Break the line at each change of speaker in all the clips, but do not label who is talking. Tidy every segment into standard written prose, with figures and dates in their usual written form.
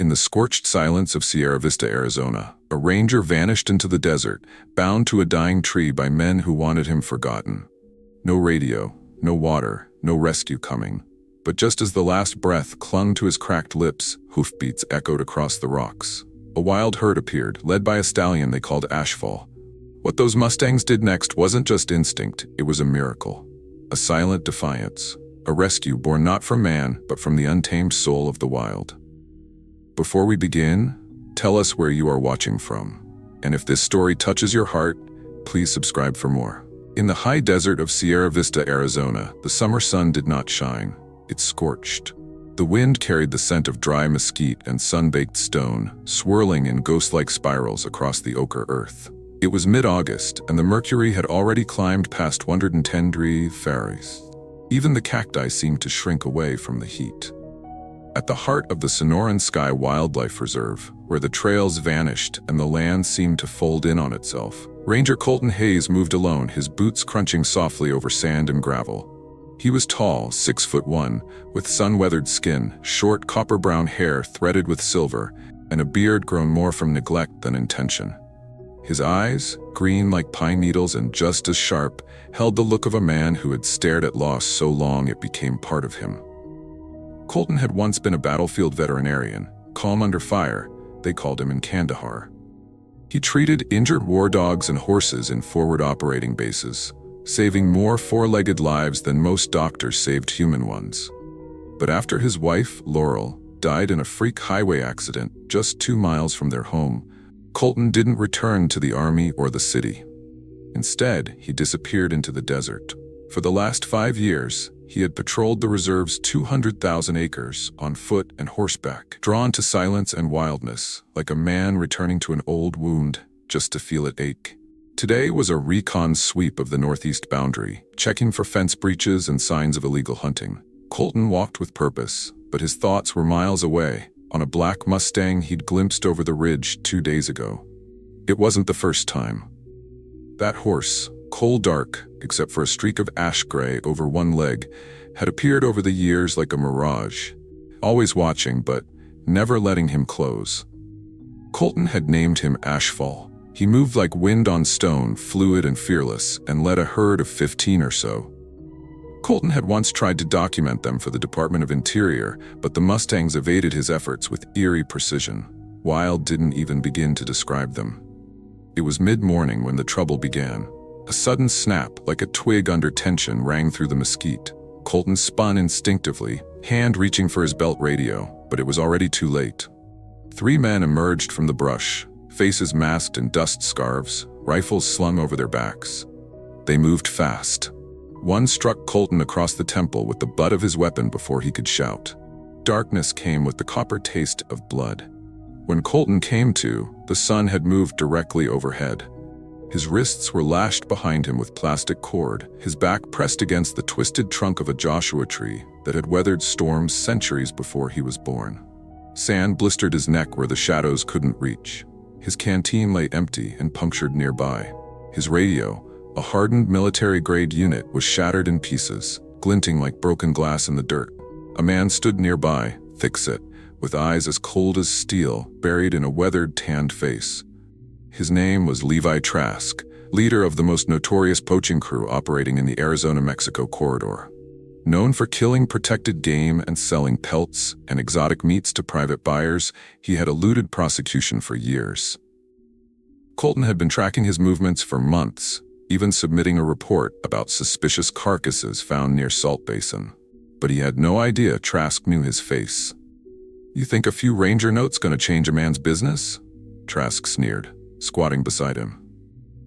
In the scorched silence of Sierra Vista, Arizona, a ranger vanished into the desert, bound to a dying tree by men who wanted him forgotten. No radio, no water, no rescue coming. But just as the last breath clung to his cracked lips, hoofbeats echoed across the rocks. A wild herd appeared, led by a stallion they called Ashfall. What those Mustangs did next wasn't just instinct, it was a miracle. A silent defiance. A rescue born not from man, but from the untamed soul of the wild. Before we begin, tell us where you are watching from. And if this story touches your heart, please subscribe for more. In the high desert of Sierra Vista, Arizona, the summer sun did not shine. It scorched. The wind carried the scent of dry mesquite and sun-baked stone, swirling in ghost-like spirals across the ochre earth. It was mid-August, and the mercury had already climbed past 110 degrees Fahrenheit. Even the cacti seemed to shrink away from the heat. At the heart of the Sonoran Sky Wildlife Reserve, where the trails vanished and the land seemed to fold in on itself, Ranger Colton Hayes moved alone, his boots crunching softly over sand and gravel. He was tall, 6'1", with sun-weathered skin, short copper-brown hair threaded with silver, and a beard grown more from neglect than intention. His eyes, green like pine needles and just as sharp, held the look of a man who had stared at loss so long it became part of him. Colton had once been a battlefield veterinarian, calm under fire, they called him in Kandahar. He treated injured war dogs and horses in forward operating bases, saving more four-legged lives than most doctors saved human ones. But after his wife, Laurel, died in a freak highway accident just 2 miles from their home, Colton didn't return to the army or the city. Instead, he disappeared into the desert. For the last 5 years, he had patrolled the reserve's 200,000 acres on foot and horseback, drawn to silence and wildness, like a man returning to an old wound just to feel it ache. Today was a recon sweep of the northeast boundary, checking for fence breaches and signs of illegal hunting. Colton walked with purpose, but his thoughts were miles away, on a black Mustang he'd glimpsed over the ridge 2 days ago. It wasn't the first time. That horse, coal dark, except for a streak of ash gray over one leg, had appeared over the years like a mirage, always watching but never letting him close. Colton had named him Ashfall. He moved like wind on stone, fluid and fearless, and led a herd of 15 or so. Colton had once tried to document them for the Department of Interior, but the Mustangs evaded his efforts with eerie precision. Wild didn't even begin to describe them. It was mid-morning when the trouble began. A sudden snap, like a twig under tension, rang through the mesquite. Colton spun instinctively, hand reaching for his belt radio, but it was already too late. 3 men emerged from the brush, faces masked in dust scarves, rifles slung over their backs. They moved fast. One struck Colton across the temple with the butt of his weapon before he could shout. Darkness came with the copper taste of blood. When Colton came to, the sun had moved directly overhead. His wrists were lashed behind him with plastic cord, his back pressed against the twisted trunk of a Joshua tree that had weathered storms centuries before he was born. Sand blistered his neck where the shadows couldn't reach. His canteen lay empty and punctured nearby. His radio, a hardened military-grade unit, was shattered in pieces, glinting like broken glass in the dirt. A man stood nearby, thick-set, with eyes as cold as steel, buried in a weathered, tanned face. His name was Levi Trask, leader of the most notorious poaching crew operating in the Arizona-Mexico corridor. Known for killing protected game and selling pelts and exotic meats to private buyers, he had eluded prosecution for years. Colton had been tracking his movements for months, even submitting a report about suspicious carcasses found near Salt Basin. But he had no idea Trask knew his face. "You think a few ranger notes gonna change a man's business?" Trask sneered, squatting beside him.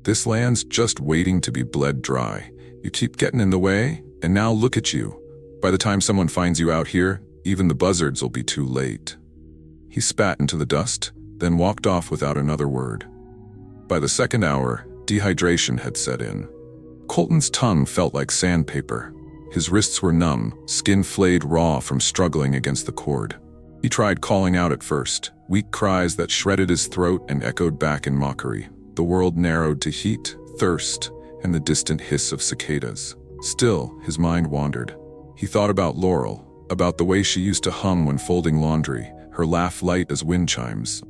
"This land's just waiting to be bled dry. You keep getting in the way, and now look at you. By the time someone finds you out here, even the buzzards will be too late." He spat into the dust, then walked off without another word. By the second hour, dehydration had set in. Colton's tongue felt like sandpaper. His wrists were numb, skin flayed raw from struggling against the cord. He tried calling out at first, weak cries that shredded his throat and echoed back in mockery. The world narrowed to heat, thirst, and the distant hiss of cicadas. Still, his mind wandered. He thought about Laurel, about the way she used to hum when folding laundry, her laugh light as wind chimes.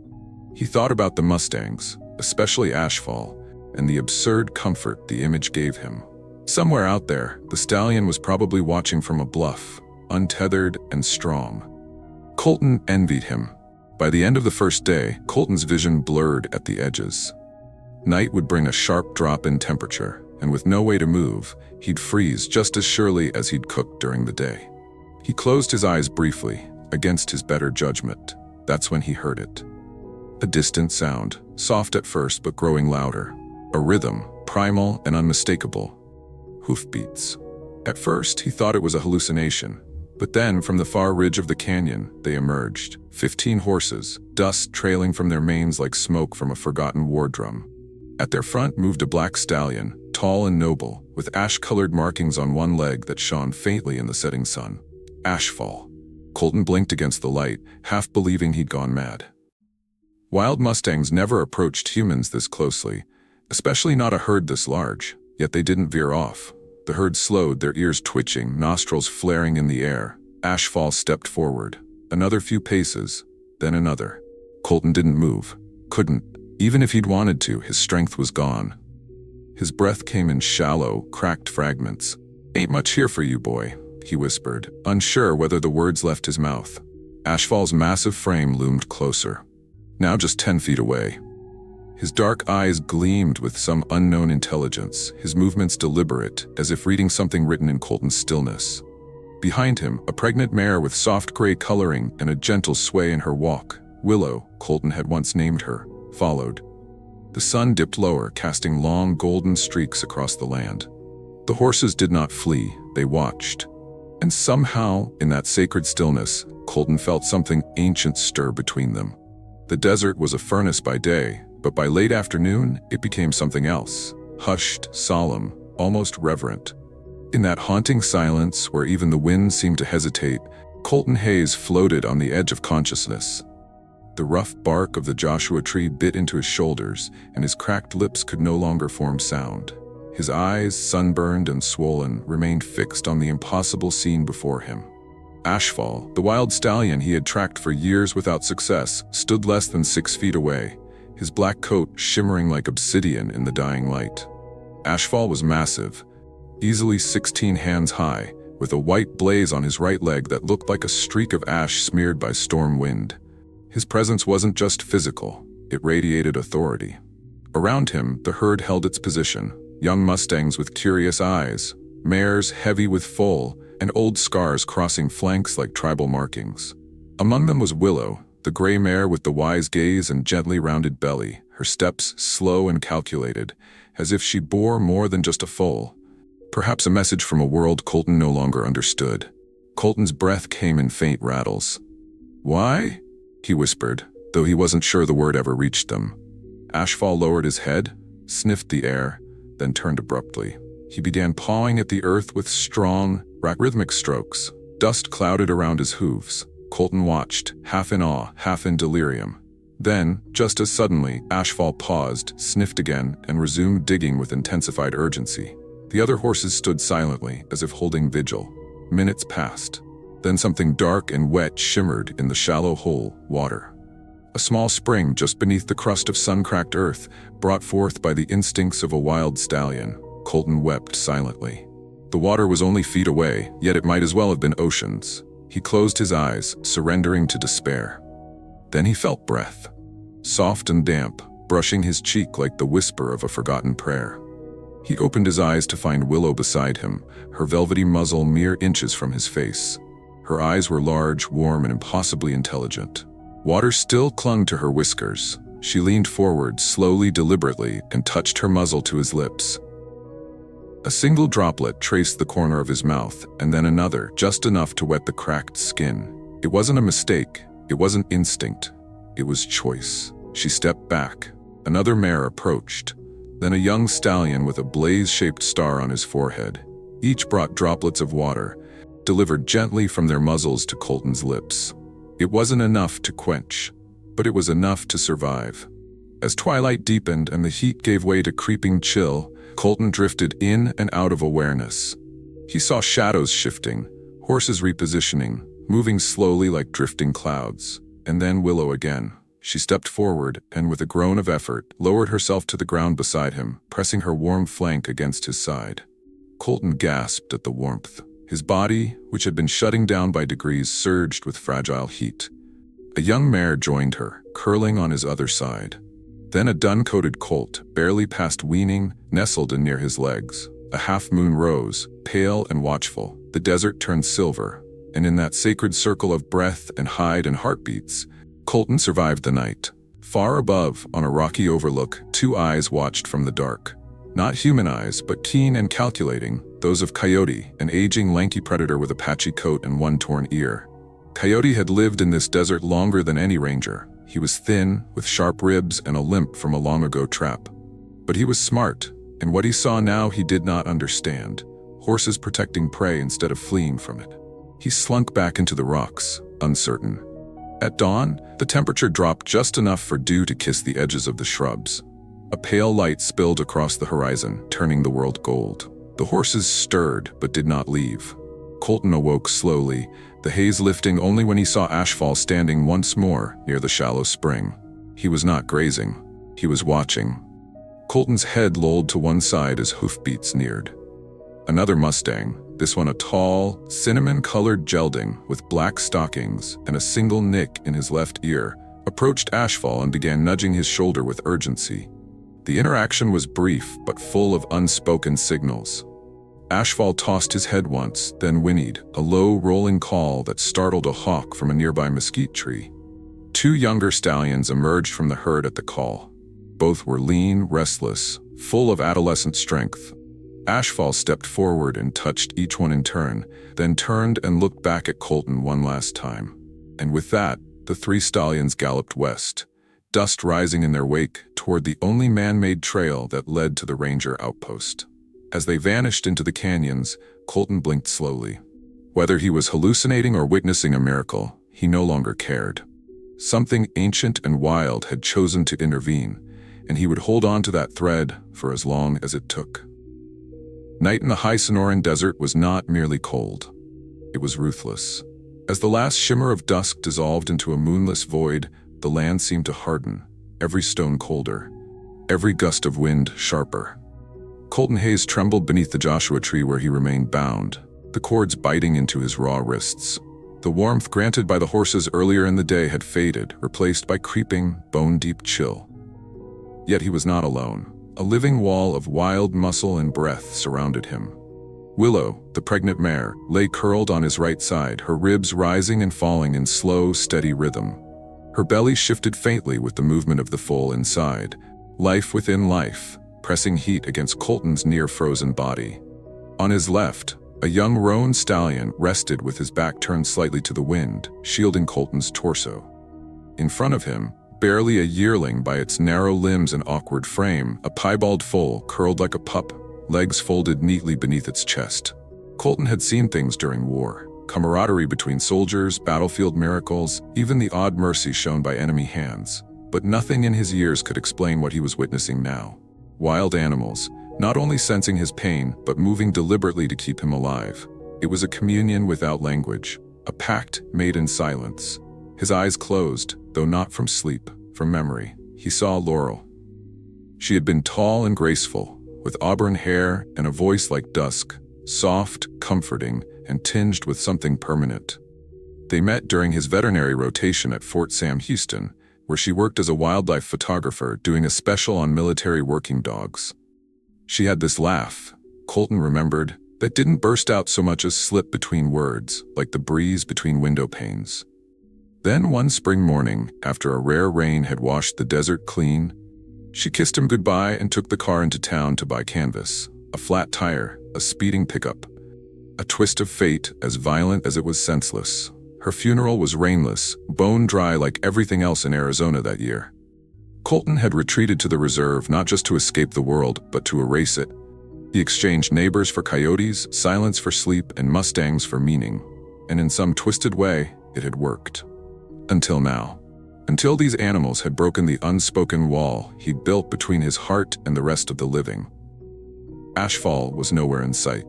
He thought about the Mustangs, especially Ashfall, and the absurd comfort the image gave him. Somewhere out there, the stallion was probably watching from a bluff, untethered and strong. Colton envied him. By the end of the first day, Colton's vision blurred at the edges. Night would bring a sharp drop in temperature, and with no way to move, he'd freeze just as surely as he'd cooked during the day. He closed his eyes briefly, against his better judgment. That's when he heard it. A distant sound, soft at first but growing louder. A rhythm, primal and unmistakable. Hoofbeats. At first, he thought it was a hallucination, but then from the far ridge of the canyon, they emerged. 15 horses, dust trailing from their manes like smoke from a forgotten war drum. At their front moved a black stallion, tall and noble, with ash-colored markings on one leg that shone faintly in the setting sun. Ashfall. Colton blinked against the light, half believing he'd gone mad. Wild mustangs never approached humans this closely, especially not a herd this large, yet they didn't veer off. The herd slowed, their ears twitching, nostrils flaring in the air. Ashfall stepped forward. Another few paces, then another. Colton didn't move. Couldn't. Even if he'd wanted to, his strength was gone. His breath came in shallow, cracked fragments. "Ain't much here for you, boy," he whispered, unsure whether the words left his mouth. Ashfall's massive frame loomed closer. Now just 10 feet away. His dark eyes gleamed with some unknown intelligence, his movements deliberate, as if reading something written in Colton's stillness. Behind him, a pregnant mare with soft gray coloring and a gentle sway in her walk, Willow, Colton had once named her, followed. The sun dipped lower, casting long golden streaks across the land. The horses did not flee, they watched. And somehow, in that sacred stillness, Colton felt something ancient stir between them. The desert was a furnace by day, but by late afternoon, it became something else. Hushed, solemn, almost reverent. In that haunting silence, where even the wind seemed to hesitate, Colton Hayes floated on the edge of consciousness. The rough bark of the Joshua tree bit into his shoulders, and his cracked lips could no longer form sound. His eyes, sunburned and swollen, remained fixed on the impossible scene before him. Ashfall, the wild stallion he had tracked for years without success, stood less than 6 feet away, his black coat shimmering like obsidian in the dying light. Ashfall was massive, easily 16 hands high, with a white blaze on his right leg that looked like a streak of ash smeared by storm wind. His presence wasn't just physical, it radiated authority. Around him, the herd held its position, young mustangs with curious eyes, mares heavy with foal, and old scars crossing flanks like tribal markings. Among them was Willow, the gray mare with the wise gaze and gently rounded belly, her steps slow and calculated, as if she bore more than just a foal. Perhaps a message from a world Colton no longer understood. Colton's breath came in faint rattles. "Why?" he whispered, though he wasn't sure the word ever reached them. Ashfall lowered his head, sniffed the air, then turned abruptly. He began pawing at the earth with strong, rhythmic strokes. Dust clouded around his hooves. Colton watched, half in awe, half in delirium. Then, just as suddenly, Ashfall paused, sniffed again, and resumed digging with intensified urgency. The other horses stood silently, as if holding vigil. Minutes passed. Then something dark and wet shimmered in the shallow hole, water. A small spring just beneath the crust of sun-cracked earth, brought forth by the instincts of a wild stallion. Colton wept silently. The water was only feet away, yet it might as well have been oceans. He closed his eyes, surrendering to despair. Then he felt breath. Soft and damp, brushing his cheek like the whisper of a forgotten prayer. He opened his eyes to find Willow beside him, her velvety muzzle mere inches from his face. Her eyes were large, warm, and impossibly intelligent. Water still clung to her whiskers. She leaned forward, slowly, deliberately, and touched her muzzle to his lips. A single droplet traced the corner of his mouth, and then another, just enough to wet the cracked skin. It wasn't a mistake. It wasn't instinct. It was choice. She stepped back. Another mare approached. Then a young stallion with a blaze-shaped star on his forehead. Each brought droplets of water, delivered gently from their muzzles to Colton's lips. It wasn't enough to quench, but it was enough to survive. As twilight deepened and the heat gave way to creeping chill, Colton drifted in and out of awareness. He saw shadows shifting, horses repositioning, moving slowly like drifting clouds. and then Willow again. She stepped forward and, with a groan of effort, lowered herself to the ground beside him, pressing her warm flank against his side. Colton gasped at the warmth. His body, which had been shutting down by degrees, surged with fragile heat. A young mare joined her, curling on his other side. Then a dun-coated colt, barely past weaning, nestled in near his legs. A half-moon rose, pale and watchful. The desert turned silver, and in that sacred circle of breath and hide and heartbeats, Colton survived the night. Far above, on a rocky overlook, two eyes watched from the dark. Not human eyes, but keen and calculating, those of Coyote, an aging, lanky predator with a patchy coat and one torn ear. Coyote had lived in this desert longer than any ranger. He was thin, with sharp ribs and a limp from a long-ago trap. But he was smart, and what he saw now he did not understand. Horses protecting prey instead of fleeing from it. He slunk back into the rocks, uncertain. At dawn, the temperature dropped just enough for dew to kiss the edges of the shrubs. A pale light spilled across the horizon, turning the world gold. The horses stirred, but did not leave. Colton awoke slowly, the haze lifting only when he saw Ashfall standing once more near the shallow spring. He was not grazing. He was watching. Colton's head lolled to one side as hoofbeats neared. Another Mustang, this one a tall, cinnamon-colored gelding with black stockings and a single nick in his left ear, approached Ashfall and began nudging his shoulder with urgency. The interaction was brief but full of unspoken signals. Ashfall tossed his head once, then whinnied, a low, rolling call that startled a hawk from a nearby mesquite tree. Two younger stallions emerged from the herd at the call. Both were lean, restless, full of adolescent strength. Ashfall stepped forward and touched each one in turn, then turned and looked back at Colton one last time. And with that, the three stallions galloped west, dust rising in their wake toward the only man-made trail that led to the ranger outpost. As they vanished into the canyons, Colton blinked slowly. Whether he was hallucinating or witnessing a miracle, he no longer cared. Something ancient and wild had chosen to intervene, and he would hold on to that thread for as long as it took. Night in the high Sonoran Desert was not merely cold. It was ruthless. As the last shimmer of dusk dissolved into a moonless void, the land seemed to harden, every stone colder, every gust of wind sharper. Colton Hayes trembled beneath the Joshua tree where he remained bound, the cords biting into his raw wrists. The warmth granted by the horses earlier in the day had faded, replaced by creeping, bone-deep chill. Yet he was not alone. A living wall of wild muscle and breath surrounded him. Willow, the pregnant mare, lay curled on his right side, her ribs rising and falling in slow, steady rhythm. Her belly shifted faintly with the movement of the foal inside, life within life, pressing heat against Colton's near-frozen body. On his left, a young roan stallion rested with his back turned slightly to the wind, shielding Colton's torso. In front of him, barely a yearling by its narrow limbs and awkward frame, a piebald foal curled like a pup, legs folded neatly beneath its chest. Colton had seen things during war. Camaraderie between soldiers, battlefield miracles, even the odd mercy shown by enemy hands. But nothing in his years could explain what he was witnessing now. Wild animals, not only sensing his pain, but moving deliberately to keep him alive. It was a communion without language, a pact made in silence. His eyes closed, though not from sleep, from memory. He saw Laurel. She had been tall and graceful, with auburn hair and a voice like dusk, soft, comforting, and tinged with something permanent. They met during his veterinary rotation at Fort Sam Houston, where she worked as a wildlife photographer doing a special on military working dogs. She had this laugh, Colton remembered, that didn't burst out so much as slip between words, like the breeze between window panes. Then one spring morning, after a rare rain had washed the desert clean, she kissed him goodbye and took the car into town to buy canvas, a flat tire, a speeding pickup. A twist of fate as violent as it was senseless. Her funeral was rainless, bone dry like everything else in Arizona that year. Colton had retreated to the reserve not just to escape the world, but to erase it. He exchanged neighbors for coyotes, silence for sleep, and mustangs for meaning. And in some twisted way, it had worked. Until now. Until these animals had broken the unspoken wall he'd built between his heart and the rest of the living. Ashfall was nowhere in sight.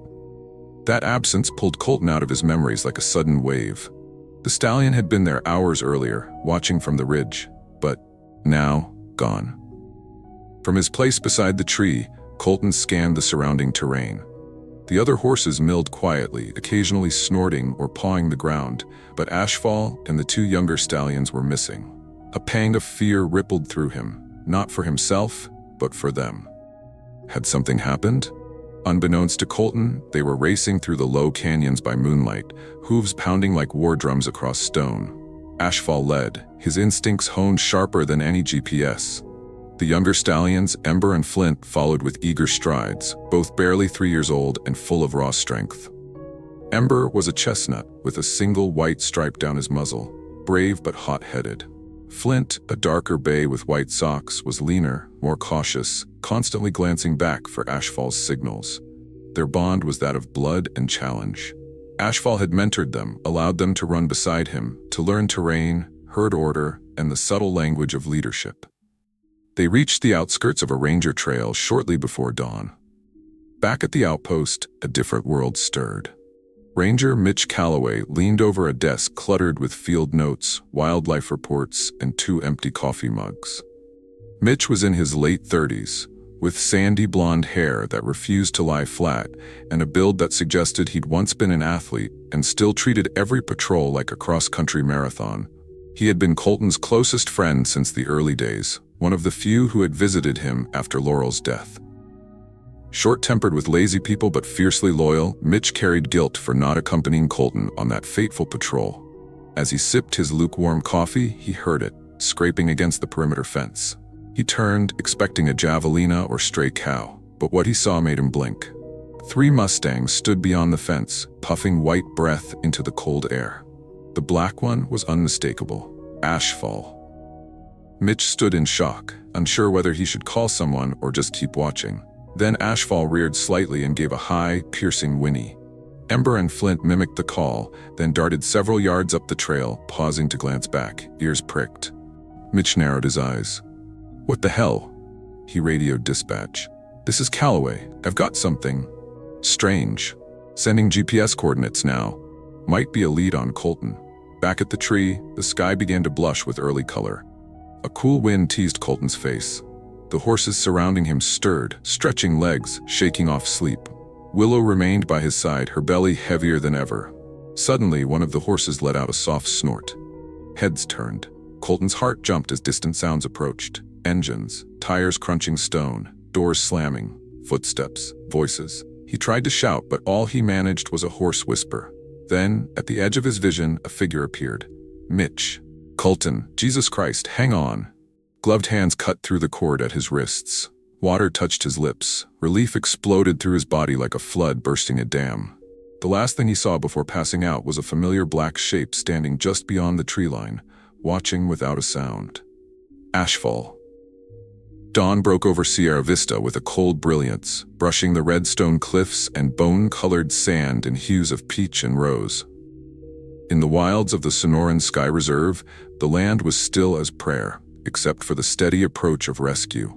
That absence pulled Colton out of his memories like a sudden wave. The stallion had been there hours earlier, watching from the ridge, but now gone. From his place beside the tree, Colton scanned the surrounding terrain. The other horses milled quietly, occasionally snorting or pawing the ground, but Ashfall and the two younger stallions were missing. A pang of fear rippled through him, not for himself, but for them. Had something happened? Unbeknownst to Colton, they were racing through the low canyons by moonlight, hooves pounding like war drums across stone. Ashfall led, his instincts honed sharper than any GPS. The younger stallions, Ember and Flint, followed with eager strides, both barely 3 years old and full of raw strength. Ember was a chestnut with a single white stripe down his muzzle, brave but hot-headed. Flint, a darker bay with white socks, was leaner, more cautious, constantly glancing back for Ashfall's signals. Their bond was that of blood and challenge. Ashfall had mentored them, allowed them to run beside him, to learn terrain, herd order, and the subtle language of leadership. They reached the outskirts of a ranger trail shortly before dawn. Back at the outpost, a different world stirred. Ranger Mitch Calloway leaned over a desk cluttered with field notes, wildlife reports, and 2 empty coffee mugs. Mitch was in his late 30s, with sandy blonde hair that refused to lie flat and a build that suggested he'd once been an athlete and still treated every patrol like a cross-country marathon. He had been Colton's closest friend since the early days, one of the few who had visited him after Laurel's death. Short-tempered with lazy people but fiercely loyal, Mitch carried guilt for not accompanying Colton on that fateful patrol. As he sipped his lukewarm coffee, he heard it, scraping against the perimeter fence. He turned, expecting a javelina or stray cow, but what he saw made him blink. 3 Mustangs stood beyond the fence, puffing white breath into the cold air. The black one was unmistakable: Ashfall. Mitch stood in shock, unsure whether he should call someone or just keep watching. Then Ashfall reared slightly and gave a high, piercing whinny. Ember and Flint mimicked the call, then darted several yards up the trail, pausing to glance back, ears pricked. Mitch narrowed his eyes. "What the hell?" He radioed dispatch. "This is Calloway. I've got something strange. Sending GPS coordinates now. Might be a lead on Colton." Back at the tree, the sky began to blush with early color. A cool wind teased Colton's face. The horses surrounding him stirred, stretching legs, shaking off sleep. Willow remained by his side, her belly heavier than ever. Suddenly, one of the horses let out a soft snort. Heads turned. Colton's heart jumped as distant sounds approached. Engines, tires crunching stone, doors slamming, footsteps, voices. He tried to shout, but all he managed was a hoarse whisper. Then, at the edge of his vision, a figure appeared. Mitch. "Colton, Jesus Christ, hang on." Gloved hands cut through the cord at his wrists. Water touched his lips. Relief exploded through his body like a flood bursting a dam. The last thing he saw before passing out was a familiar black shape standing just beyond the tree line, watching without a sound. Ashfall. Dawn broke over Sierra Vista with a cold brilliance, brushing the red stone cliffs and bone-colored sand in hues of peach and rose. In the wilds of the Sonoran Sky Reserve, the land was still as prayer, except for the steady approach of rescue.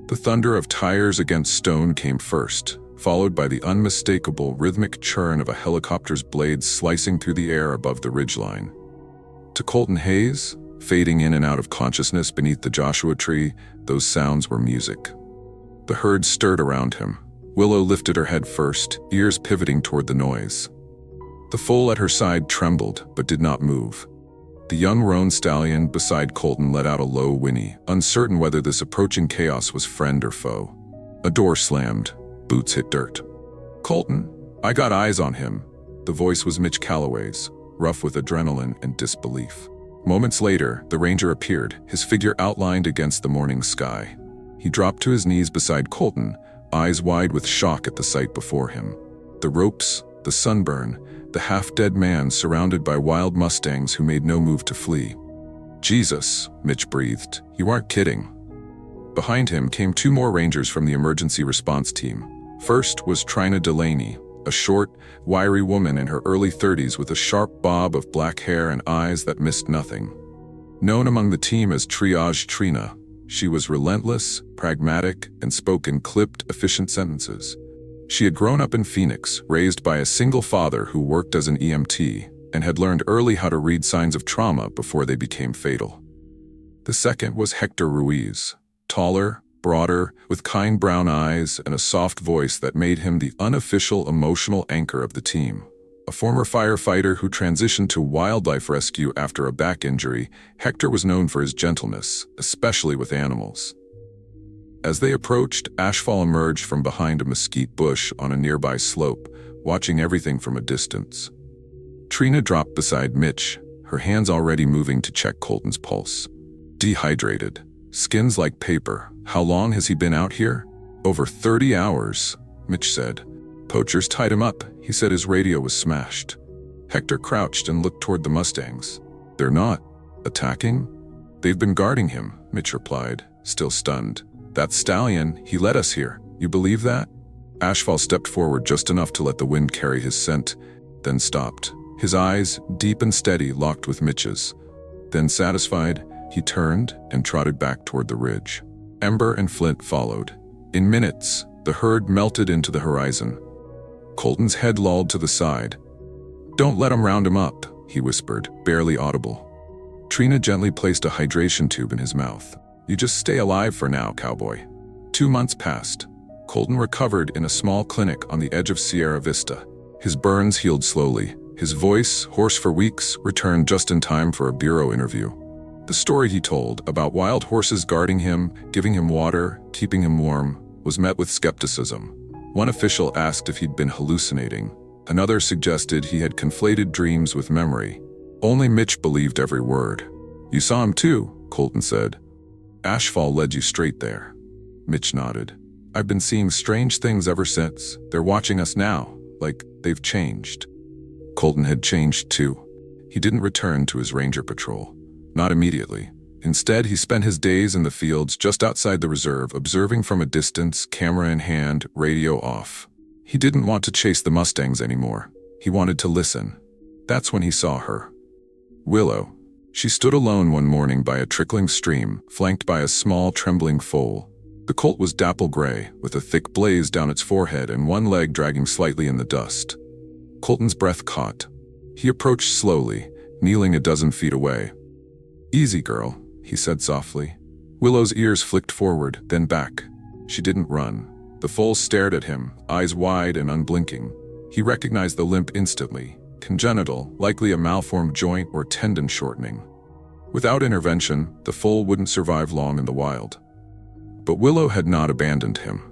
The thunder of tires against stone came first, followed by the unmistakable rhythmic churn of a helicopter's blades slicing through the air above the ridgeline. To Colton Hayes, fading in and out of consciousness beneath the Joshua tree, those sounds were music. The herd stirred around him. Willow lifted her head first, ears pivoting toward the noise. The foal at her side trembled, but did not move. The young roan stallion beside Colton let out a low whinny, uncertain whether this approaching chaos was friend or foe. A door slammed. Boots hit dirt. "Colton, I got eyes on him." The voice was Mitch Calloway's, rough with adrenaline and disbelief. Moments later, the ranger appeared, his figure outlined against the morning sky. He dropped to his knees beside Colton, eyes wide with shock at the sight before him. The ropes, the sunburn, the half-dead man surrounded by wild Mustangs who made no move to flee. "Jesus," Mitch breathed. "You aren't kidding." Behind him came 2 more rangers from the emergency response team. First was Trina Delaney, a short, wiry woman in her early 30s with a sharp bob of black hair and eyes that missed nothing. Known among the team as Triage Trina, she was relentless, pragmatic, and spoke in clipped, efficient sentences. She had grown up in Phoenix, raised by a single father who worked as an EMT. and had learned early how to read signs of trauma before they became fatal. The second was Hector Ruiz, taller, broader, with kind brown eyes and a soft voice that made him the unofficial emotional anchor of the team. A former firefighter who transitioned to wildlife rescue after a back injury, Hector was known for his gentleness, especially with animals. As they approached, Ashfall emerged from behind a mesquite bush on a nearby slope, watching everything from a distance. Trina dropped beside Mitch, her hands already moving to check Colton's pulse. Dehydrated. Skin's like paper. How long has he been out here? Over 30 hours, Mitch said. Poachers tied him up. He said his radio was smashed. Hector crouched and looked toward the Mustangs. They're not attacking? They've been guarding him, Mitch replied, still stunned. That stallion, he led us here. You believe that? Ashfall stepped forward just enough to let the wind carry his scent, then stopped. His eyes, deep and steady, locked with Mitch's. Then, satisfied, he turned and trotted back toward the ridge. Ember and Flint followed. In minutes, the herd melted into the horizon. Colton's head lolled to the side. Don't let 'em round him up, he whispered, barely audible. Trina gently placed a hydration tube in his mouth. You just stay alive for now, cowboy. 2 months passed. Colton recovered in a small clinic on the edge of Sierra Vista. His burns healed slowly. His voice, hoarse for weeks, returned just in time for a bureau interview. The story he told about wild horses guarding him, giving him water, keeping him warm, was met with skepticism. One official asked if he'd been hallucinating. Another suggested he had conflated dreams with memory. Only Mitch believed every word. You saw him too, Colton said. Ashfall led you straight there. Mitch nodded. I've been seeing strange things ever since. They're watching us now, like they've changed. Colton had changed too. He didn't return to his ranger patrol. Not immediately. Instead, he spent his days in the fields just outside the reserve, observing from a distance, camera in hand, radio off. He didn't want to chase the Mustangs anymore. He wanted to listen. That's when he saw her. Willow. She stood alone one morning by a trickling stream, flanked by a small, trembling foal. The colt was dapple gray, with a thick blaze down its forehead and one leg dragging slightly in the dust. Colton's breath caught. He approached slowly, kneeling a dozen feet away. Easy, girl, he said softly. Willow's ears flicked forward, then back. She didn't run. The foal stared at him, eyes wide and unblinking. He recognized the limp instantly. Congenital, likely a malformed joint or tendon shortening. Without intervention, the foal wouldn't survive long in the wild. But Willow had not abandoned him.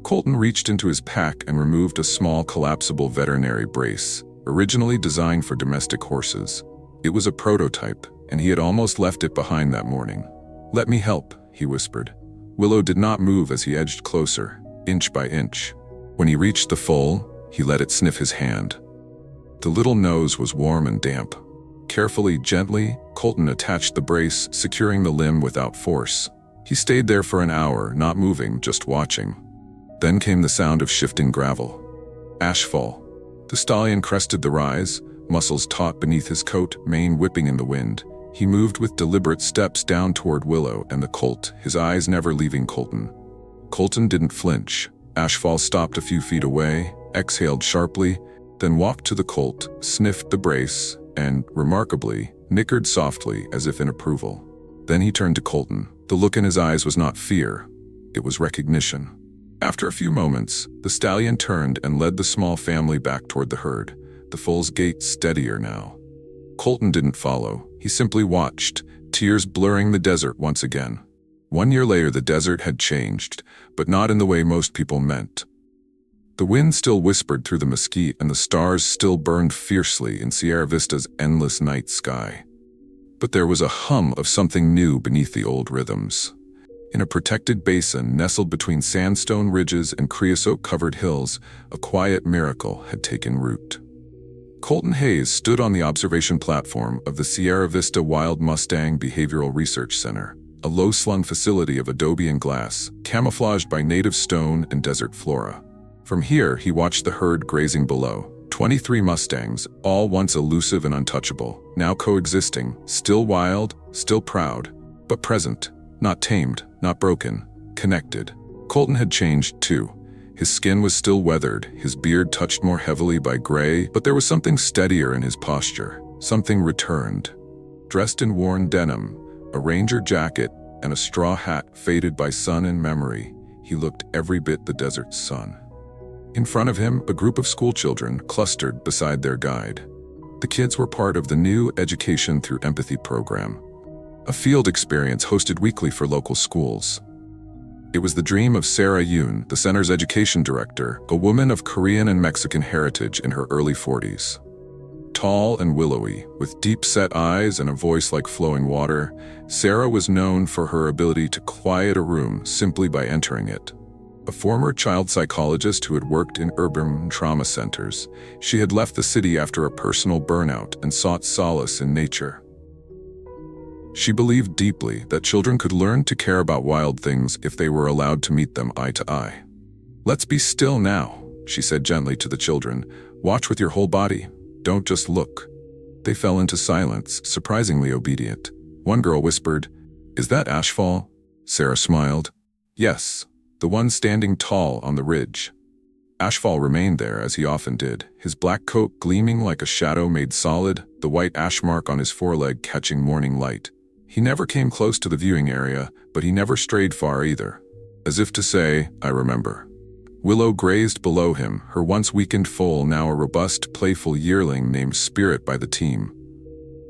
Colton reached into his pack and removed a small collapsible veterinary brace, originally designed for domestic horses. It was a prototype, and he had almost left it behind that morning. Let me help, he whispered. Willow did not move as he edged closer, inch by inch. When he reached the foal, he let it sniff his hand. The little nose was warm and damp. Carefully, gently, Colton attached the brace, securing the limb without force. He stayed there for an hour, not moving, just watching. Then came the sound of shifting gravel. Ashfall. The stallion crested the rise, muscles taut beneath his coat, mane whipping in the wind. He moved with deliberate steps down toward Willow and the colt, his eyes never leaving Colton. Colton didn't flinch. Ashfall stopped a few feet away, exhaled sharply, then walked to the colt, sniffed the brace, and, remarkably, nickered softly as if in approval. Then he turned to Colton. The look in his eyes was not fear, it was recognition. After a few moments, the stallion turned and led the small family back toward the herd, the foal's gait steadier now. Colton didn't follow, he simply watched, tears blurring the desert once again. 1 year later, the desert had changed, but not in the way most people meant. The wind still whispered through the mesquite and the stars still burned fiercely in Sierra Vista's endless night sky. But there was a hum of something new beneath the old rhythms. In a protected basin nestled between sandstone ridges and creosote-covered hills, a quiet miracle had taken root. Colton Hayes stood on the observation platform of the Sierra Vista Wild Mustang Behavioral Research Center, a low-slung facility of adobe and glass, camouflaged by native stone and desert flora. From here, he watched the herd grazing below. 23 Mustangs, all once elusive and untouchable, now coexisting, still wild, still proud, but present, not tamed, not broken, connected. Colton had changed too. His skin was still weathered, his beard touched more heavily by gray, but there was something steadier in his posture. Something returned. Dressed in worn denim, a ranger jacket, and a straw hat faded by sun and memory, he looked every bit the desert's son. In front of him, a group of schoolchildren clustered beside their guide. The kids were part of the new Education Through Empathy program, a field experience hosted weekly for local schools. It was the dream of Sarah Yoon, the center's education director, a woman of Korean and Mexican heritage in her early 40s. Tall and willowy, with deep-set eyes and a voice like flowing water, Sarah was known for her ability to quiet a room simply by entering it. A former child psychologist who had worked in urban trauma centers, she had left the city after a personal burnout and sought solace in nature. She believed deeply that children could learn to care about wild things if they were allowed to meet them eye to eye. "Let's be still now," she said gently to the children. "Watch with your whole body. Don't just look." They fell into silence, surprisingly obedient. One girl whispered, "Is that Ashfall?" Sarah smiled. "Yes, the one standing tall on the ridge." Ashfall remained there as he often did, his black coat gleaming like a shadow made solid, the white ash mark on his foreleg catching morning light. He never came close to the viewing area, but he never strayed far either. As if to say, "I remember." Willow grazed below him, her once weakened foal now a robust, playful yearling named Spirit by the team.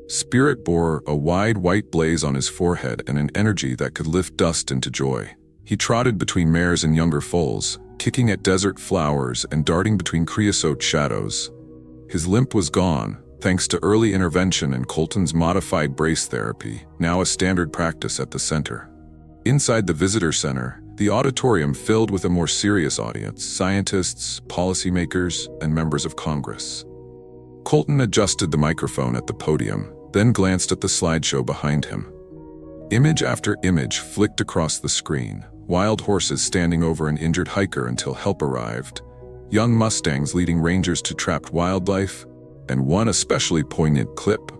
Spirit bore a wide white blaze on his forehead and an energy that could lift dust into joy. He trotted between mares and younger foals, kicking at desert flowers and darting between creosote shadows. His limp was gone, thanks to early intervention and Colton's modified brace therapy, now a standard practice at the center. Inside the visitor center, the auditorium filled with a more serious audience, scientists, policymakers, and members of Congress. Colton adjusted the microphone at the podium, then glanced at the slideshow behind him. Image after image flicked across the screen, wild horses standing over an injured hiker until help arrived, young Mustangs leading rangers to trapped wildlife, and one especially poignant clip,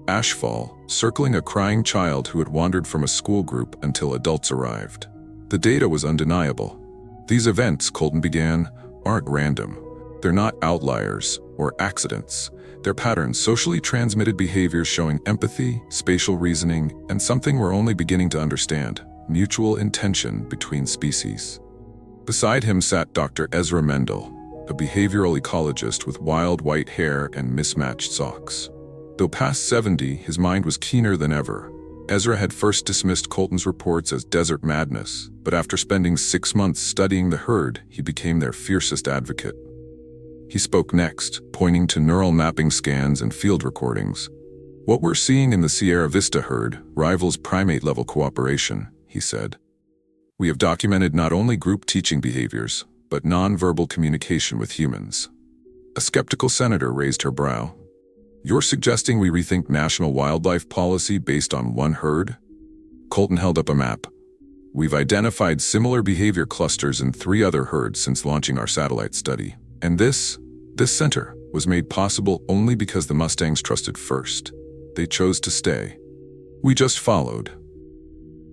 Ashfall circling a crying child who had wandered from a school group until adults arrived. The data was undeniable. These events, Colton began, aren't random. They're not outliers or accidents. They're patterns, socially transmitted behaviors showing empathy, spatial reasoning, and something we're only beginning to understand: mutual intention between species. Beside him sat Dr. Ezra Mendel, a behavioral ecologist with wild white hair and mismatched socks. Though past 70, his mind was keener than ever. Ezra had first dismissed Colton's reports as desert madness, but after spending 6 months studying the herd, he became their fiercest advocate. He spoke next, pointing to neural mapping scans and field recordings. "What we're seeing in the Sierra Vista herd rivals primate-level cooperation," he said. "We have documented not only group teaching behaviors, but nonverbal communication with humans." A skeptical senator raised her brow. "You're suggesting we rethink national wildlife policy based on one herd?" Colton held up a map. "We've identified similar behavior clusters in 3 other herds since launching our satellite study. And this center was made possible only because the Mustangs trusted first. They chose to stay. We just followed."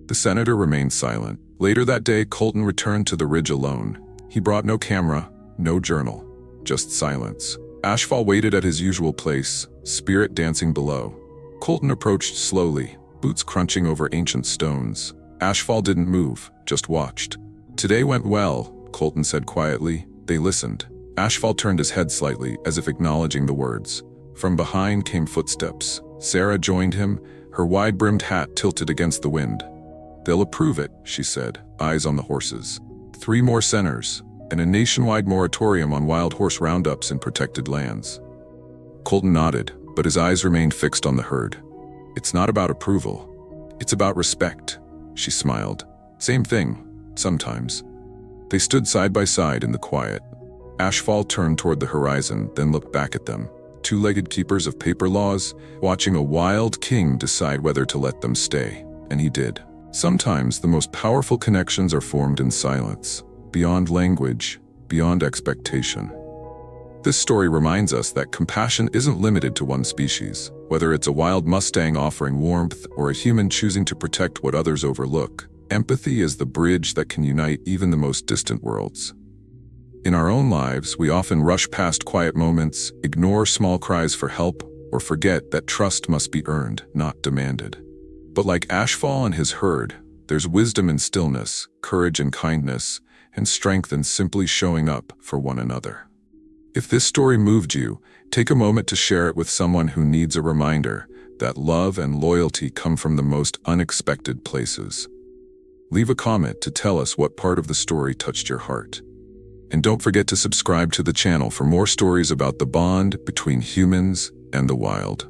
The senator remained silent. Later that day, Colton returned to the ridge alone. He brought no camera, no journal, just silence. Ashfall waited at his usual place, Spirit dancing below. Colton approached slowly, boots crunching over ancient stones. Ashfall didn't move, just watched. "Today went well," Colton said quietly. They listened. Ashfall turned his head slightly, as if acknowledging the words. From behind came footsteps. Sarah joined him, her wide-brimmed hat tilted against the wind. "They'll approve it," she said, eyes on the horses. 3 more centers, and a nationwide moratorium on wild horse roundups in protected lands. Colton nodded, but his eyes remained fixed on the herd. "It's not about approval. It's about respect," she smiled. "Same thing, sometimes." They stood side by side in the quiet. Ashfall turned toward the horizon, then looked back at them. 2-legged keepers of paper laws, watching a wild king decide whether to let them stay. And he did. Sometimes the most powerful connections are formed in silence, beyond language, beyond expectation. This story reminds us that compassion isn't limited to one species, whether it's a wild Mustang offering warmth or a human choosing to protect what others overlook. Empathy is the bridge that can unite even the most distant worlds. In our own lives, we often rush past quiet moments, ignore small cries for help, or forget that trust must be earned, not demanded. But like Ashfall and his herd, there's wisdom in stillness, courage in kindness, and strength in simply showing up for one another. If this story moved you, take a moment to share it with someone who needs a reminder that love and loyalty come from the most unexpected places. Leave a comment to tell us what part of the story touched your heart. And don't forget to subscribe to the channel for more stories about the bond between humans and the wild.